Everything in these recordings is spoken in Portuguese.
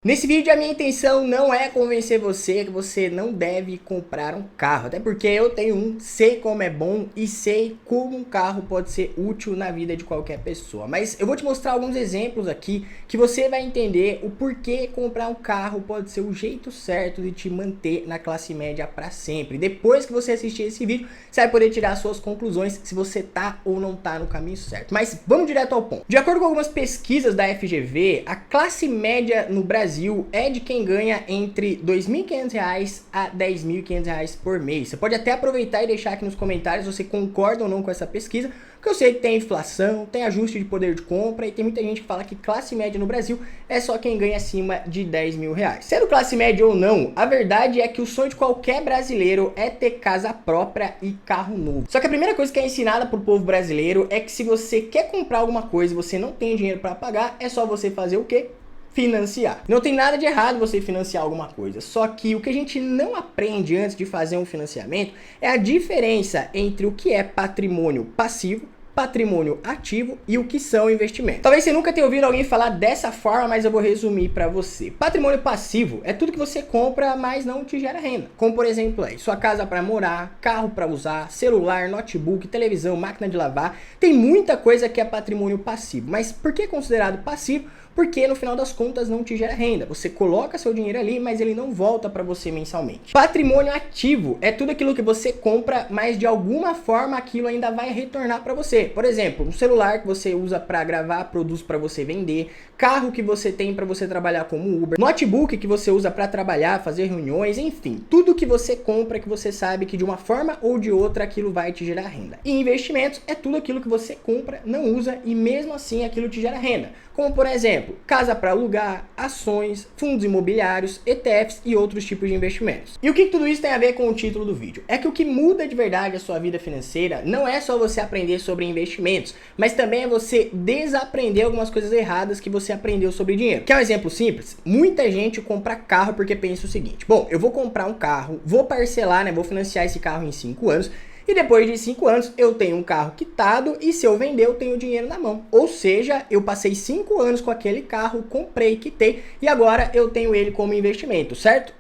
Nesse vídeo a minha intenção não é convencer você que você não deve comprar um carro, até porque eu tenho um, sei como é bom e sei como um carro pode ser útil na vida de qualquer pessoa. Mas eu vou te mostrar alguns exemplos aqui que você vai entender o porquê comprar um carro pode ser o jeito certo de te manter na classe média para sempre. Depois que você assistir esse vídeo, você vai poder tirar suas conclusões se você tá ou não tá no caminho certo. Mas vamos direto ao ponto. De acordo com algumas pesquisas da FGV, a classe média no Brasil é de quem ganha entre R$ 2.500 a R$ 10.500 por mês. Você pode até aproveitar e deixar aqui nos comentários se você concorda ou não com essa pesquisa, porque eu sei que tem inflação, tem ajuste de poder de compra e tem muita gente que fala que classe média no Brasil é só quem ganha acima de R$ 10.000. Sendo classe média ou não, a verdade é que o sonho de qualquer brasileiro é ter casa própria e carro novo. Só que a primeira coisa que é ensinada pro povo brasileiro é que se você quer comprar alguma coisa e você não tem dinheiro para pagar, é só você fazer o quê? Financiar. Não tem nada de errado você financiar alguma coisa, só que o que a gente não aprende antes de fazer um financiamento é a diferença entre o que é patrimônio passivo, patrimônio ativo e o que são investimentos. Talvez você nunca tenha ouvido alguém falar dessa forma, mas eu vou resumir para você. Patrimônio passivo é tudo que você compra, mas não te gera renda. Como por exemplo, sua casa para morar, carro para usar, celular, notebook, televisão, máquina de lavar. Tem muita coisa que é patrimônio passivo. Mas por que é considerado passivo? Porque no final das contas não te gera renda. Você coloca seu dinheiro ali, mas ele não volta para você mensalmente. Patrimônio ativo é tudo aquilo que você compra, mas de alguma forma aquilo ainda vai retornar para você. Por exemplo, um celular que você usa para gravar, produz para você vender, carro que você tem para você trabalhar como Uber, notebook que você usa para trabalhar, fazer reuniões, enfim, tudo que você compra que você sabe que de uma forma ou de outra aquilo vai te gerar renda. E investimentos é tudo aquilo que você compra, não usa e mesmo assim aquilo te gera renda. Como por exemplo, casa para alugar, ações, fundos imobiliários, ETFs e outros tipos de investimentos. E o que tudo isso tem a ver com o título do vídeo? É que o que muda de verdade a sua vida financeira não é só você aprender sobre investimentos, mas também é você desaprender algumas coisas erradas que você aprendeu sobre dinheiro. Quer um exemplo simples? Muita gente compra carro porque pensa o seguinte: bom, eu vou comprar um carro, vou parcelar, vou financiar esse carro em 5 anos, e depois de 5 anos eu tenho um carro quitado e se eu vender eu tenho dinheiro na mão. Ou seja, eu passei 5 anos com aquele carro, comprei, quitei e agora eu tenho ele como investimento, certo?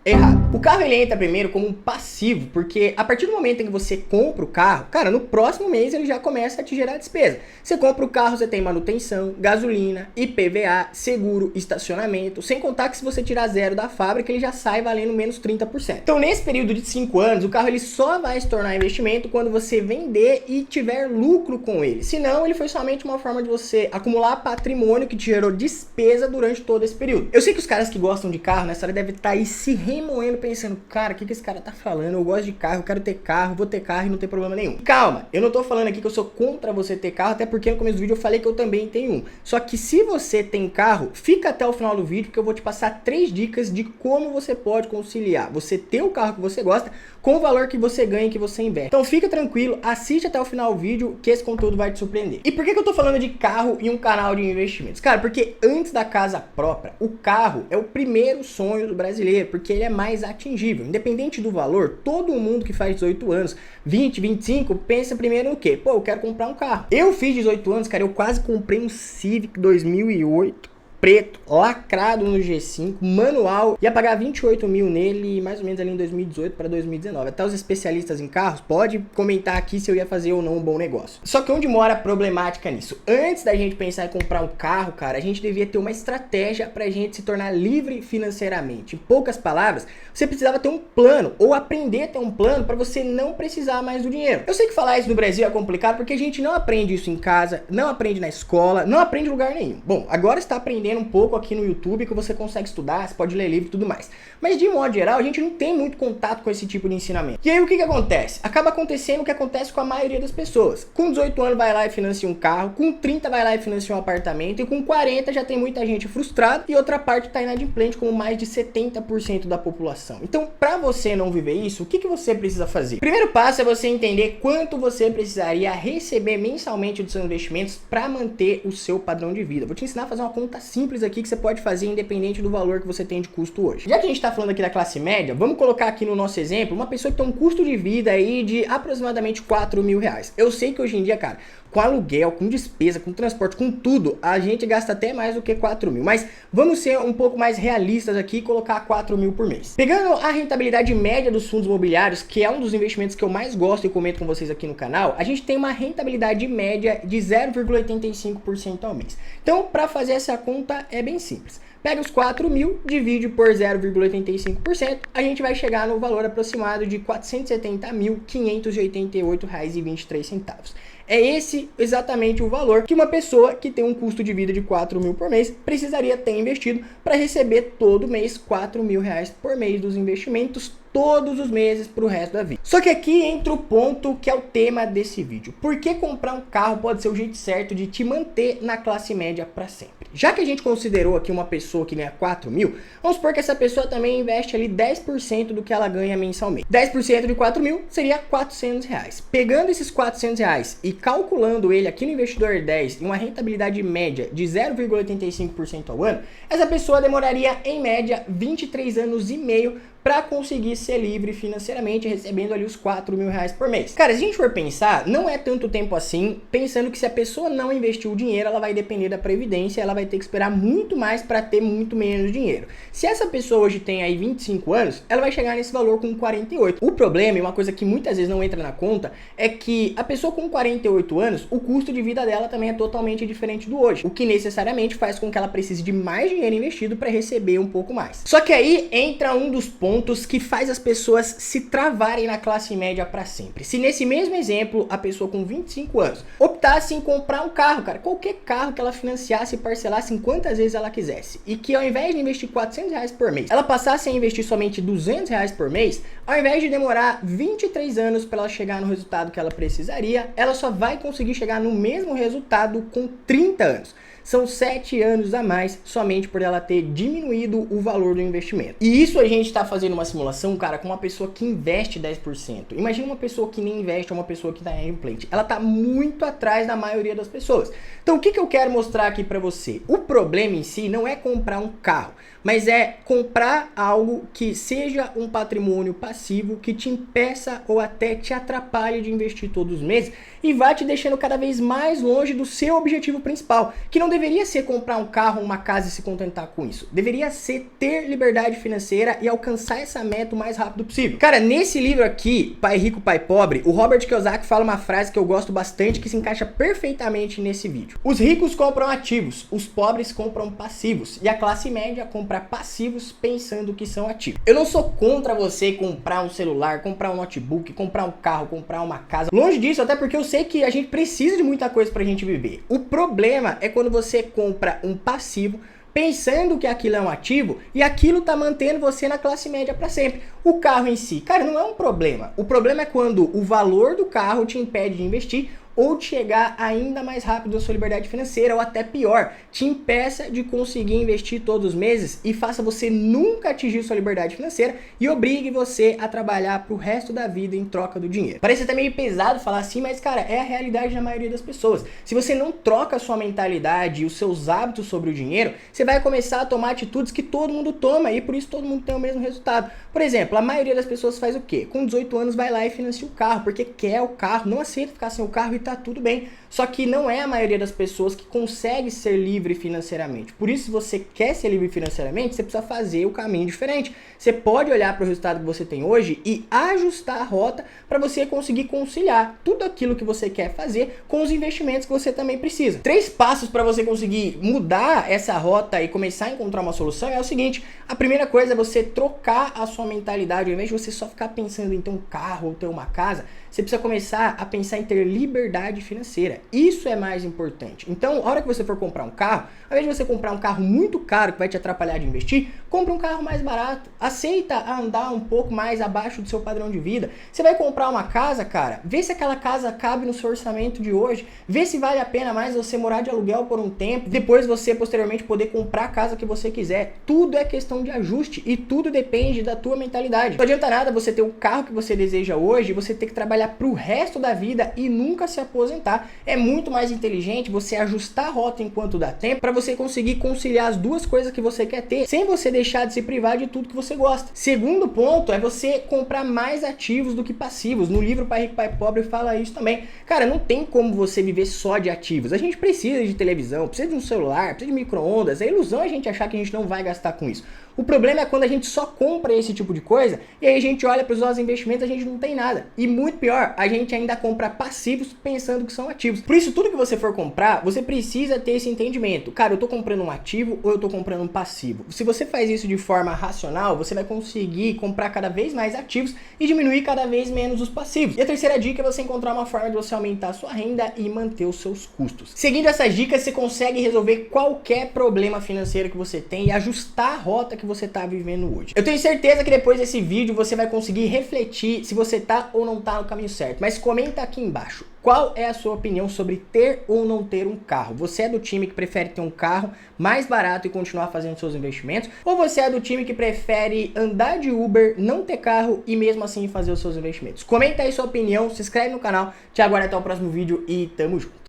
Errado. O carro ele entra primeiro como um passivo, porque a partir do momento em que você compra o carro, cara, no próximo mês ele já começa a te gerar despesa. Você compra o carro, você tem manutenção, gasolina, IPVA, seguro, estacionamento, sem contar que se você tirar zero da fábrica ele já sai valendo menos 30%. Então nesse período de 5 anos, o carro ele só vai se tornar investimento quando você vender e tiver lucro com ele. Senão ele foi somente uma forma de você acumular patrimônio que te gerou despesa durante todo esse período. Eu sei que os caras que gostam de carro nessa hora devem estar aí se remoendo pensando, cara, o que esse cara tá falando? Eu gosto de carro, eu quero ter carro, vou ter carro e não tem problema nenhum. Calma, eu não tô falando aqui que eu sou contra você ter carro, até porque no começo do vídeo eu falei que eu também tenho um. Só que se você tem carro, fica até o final do vídeo que eu vou te passar 3 dicas de como você pode conciliar você ter o carro que você gosta com o valor que você ganha e que você investe. Então fica tranquilo, assiste até o final do vídeo que esse conteúdo vai te surpreender. E por que eu tô falando de carro e um canal de investimentos? Cara, porque antes da casa própria, o carro é o primeiro sonho do brasileiro, porque ele é mais atingível. Independente do valor, todo mundo que faz 18 anos, 20, 25, pensa primeiro no quê? Pô, eu quero comprar um carro. Eu fiz 18 anos, cara, eu quase comprei um Civic 2008. Preto, lacrado no G5, manual, ia pagar 28 mil nele mais ou menos ali em 2018 para 2019. Até os especialistas em carros pode comentar aqui se eu ia fazer ou não um bom negócio. Só que onde mora a problemática nisso? Antes da gente pensar em comprar um carro, cara, a gente devia ter uma estratégia pra gente se tornar livre financeiramente. Em poucas palavras, você precisava ter um plano ou aprender a ter um plano para você não precisar mais do dinheiro. Eu sei que falar isso no Brasil é complicado porque a gente não aprende isso em casa, não aprende na escola, não aprende em lugar nenhum. Bom, agora está aprendendo um pouco aqui no YouTube que você consegue estudar, você pode ler livro e tudo mais. Mas de modo geral, a gente não tem muito contato com esse tipo de ensinamento. E aí o que acontece? Acaba acontecendo o que acontece com a maioria das pessoas. Com 18 anos vai lá e financia um carro, com 30 vai lá e financia um apartamento e com 40 já tem muita gente frustrada e outra parte está inadimplente, como mais de 70% da população. Então, para você não viver isso, o que você precisa fazer? Primeiro passo é você entender quanto você precisaria receber mensalmente dos seus investimentos para manter o seu padrão de vida. Vou te ensinar a fazer uma conta simples aqui que você pode fazer independente do valor que você tem de custo hoje. Já que a gente está falando aqui da classe média, vamos colocar aqui no nosso exemplo uma pessoa que tem um custo de vida aí de aproximadamente R$ 4.000. Eu sei que hoje em dia, cara, com aluguel, com despesa, com transporte, com tudo, a gente gasta até mais do que 4 mil. Mas vamos ser um pouco mais realistas aqui e colocar 4 mil por mês. Pegando a rentabilidade média dos fundos imobiliários, que é um dos investimentos que eu mais gosto e comento com vocês aqui no canal, a gente tem uma rentabilidade média de 0,85% ao mês. Então, para fazer essa conta é bem simples. Pega os 4 mil, divide por 0,85%, a gente vai chegar no valor aproximado de R$ 470.588,23. É esse exatamente o valor que uma pessoa que tem um custo de vida de 4 mil por mês precisaria ter investido para receber todo mês 4 mil reais por mês dos investimentos todos os meses para o resto da vida. Só que aqui entra o ponto que é o tema desse vídeo. Por que comprar um carro pode ser o jeito certo de te manter na classe média para sempre? Já que a gente considerou aqui uma pessoa que ganha 4 mil, vamos supor que essa pessoa também investe ali 10% do que ela ganha mensalmente. 10% de 4 mil seria 400 reais. Pegando esses 400 reais e calculando ele aqui no Investidor 10 em uma rentabilidade média de 0,85% ao ano, essa pessoa demoraria em média 23 anos e meio para conseguir ser livre financeiramente, recebendo ali os 4 mil reais por mês. Cara, se a gente for pensar, não é tanto tempo assim, pensando que se a pessoa não investir o dinheiro, ela vai depender da Previdência, ela vai ter que esperar muito mais para ter muito menos dinheiro. Se essa pessoa hoje tem aí 25 anos, ela vai chegar nesse valor com 48. O problema, e uma coisa que muitas vezes não entra na conta, é que a pessoa com 48 anos, o custo de vida dela também é totalmente diferente do hoje, o que necessariamente faz com que ela precise de mais dinheiro investido para receber um pouco mais. Só que aí entra um dos pontos que faz as pessoas se travarem na classe média para sempre. Se nesse mesmo exemplo, a pessoa com 25 anos optasse em comprar um carro, cara, qualquer carro que ela financiasse e parcelasse em quantas vezes ela quisesse, e que ao invés de investir 400 reais por mês, ela passasse a investir somente 200 reais por mês, ao invés de demorar 23 anos para ela chegar no resultado que ela precisaria, ela só vai conseguir chegar no mesmo resultado com 30 anos. São 7 anos a mais somente por ela ter diminuído o valor do investimento. E isso a gente está fazendo uma simulação, cara, com uma pessoa que investe 10%. Imagina uma pessoa que nem investe, uma pessoa que está inadimplente. Ela está muito atrás da maioria das pessoas. Então o que eu quero mostrar aqui para você? O problema em si não é comprar um carro, mas é comprar algo que seja um patrimônio passivo que te impeça ou até te atrapalhe de investir todos os meses e vá te deixando cada vez mais longe do seu objetivo principal, que não deveria ser comprar um carro, uma casa e se contentar com isso. Deveria ser ter liberdade financeira e alcançar essa meta o mais rápido possível. Cara, nesse livro aqui, Pai Rico, Pai Pobre, o Robert Kiyosaki fala uma frase que eu gosto bastante que se encaixa perfeitamente nesse vídeo. Os ricos compram ativos, os pobres compram passivos e a classe média compra passivos pensando que são ativos. Eu não sou contra você comprar um celular, comprar um notebook, comprar um carro, comprar uma casa. Longe disso, até porque eu sei que a gente precisa de muita coisa pra gente viver. O problema é quando você compra um passivo pensando que aquilo é um ativo e aquilo tá mantendo você na classe média para sempre. O carro em si, cara, não é um problema. O problema é quando o valor do carro te impede de investir ou de chegar ainda mais rápido à sua liberdade financeira, ou até pior, te impeça de conseguir investir todos os meses e faça você nunca atingir sua liberdade financeira e obrigue você a trabalhar pro resto da vida em troca do dinheiro. Parece até meio pesado falar assim, mas cara, é a realidade da maioria das pessoas. Se você não troca a sua mentalidade e os seus hábitos sobre o dinheiro, você vai começar a tomar atitudes que todo mundo toma e por isso todo mundo tem o mesmo resultado. Por exemplo, a maioria das pessoas faz o quê? Com 18 anos vai lá e financia o carro, porque quer o carro, não aceita ficar sem o carro e tá tudo bem. Só que não é a maioria das pessoas que consegue ser livre financeiramente. Por isso, se você quer ser livre financeiramente, você precisa fazer o caminho diferente. Você pode olhar para o resultado que você tem hoje e ajustar a rota para você conseguir conciliar tudo aquilo que você quer fazer com os investimentos que você também precisa. 3 passos para você conseguir mudar essa rota e começar a encontrar uma solução é o seguinte. A primeira coisa é você trocar a sua mentalidade. Ao invés de você só ficar pensando em ter um carro ou ter uma casa, você precisa começar a pensar em ter liberdade financeira. Isso é mais importante. Então, a hora que você for comprar um carro, ao invés de você comprar um carro muito caro que vai te atrapalhar de investir, compra um carro mais barato. Aceita andar um pouco mais abaixo do seu padrão de vida. Você vai comprar uma casa, cara, vê se aquela casa cabe no seu orçamento de hoje. Vê se vale a pena mais você morar de aluguel por um tempo, depois você posteriormente poder comprar a casa que você quiser. Tudo é questão de ajuste e tudo depende da tua mentalidade. Não adianta nada você ter o carro que você deseja hoje e você ter que trabalhar pro resto da vida e nunca se se aposentar. É muito mais inteligente você ajustar a rota enquanto dá tempo para você conseguir conciliar as duas coisas que você quer ter, sem você deixar de se privar de tudo que você gosta. Segundo ponto é você comprar mais ativos do que passivos. No livro Pai Rico, Pai Pobre fala isso também. Cara, não tem como você viver só de ativos. A gente precisa de televisão, precisa de um celular, precisa de micro-ondas. É ilusão a gente achar que a gente não vai gastar com isso. O problema é quando a gente só compra esse tipo de coisa e aí a gente olha para os nossos investimentos e a gente não tem nada. E muito pior, a gente ainda compra passivos pensando que são ativos. Por isso, tudo que você for comprar, você precisa ter esse entendimento. Cara, eu tô comprando um ativo ou eu tô comprando um passivo? Se você faz isso de forma racional, você vai conseguir comprar cada vez mais ativos e diminuir cada vez menos os passivos. E a terceira dica é você encontrar uma forma de você aumentar a sua renda e manter os seus custos. Seguindo essas dicas, você consegue resolver qualquer problema financeiro que você tem e ajustar a rota que você está vivendo hoje. Eu tenho certeza que depois desse vídeo você vai conseguir refletir se você tá ou não tá no caminho certo. Mas comenta aqui embaixo. Qual é a sua opinião sobre ter ou não ter um carro? Você é do time que prefere ter um carro mais barato e continuar fazendo seus investimentos? Ou você é do time que prefere andar de Uber, não ter carro e mesmo assim fazer os seus investimentos? Comenta aí sua opinião, se inscreve no canal, te aguardo até o próximo vídeo e tamo junto.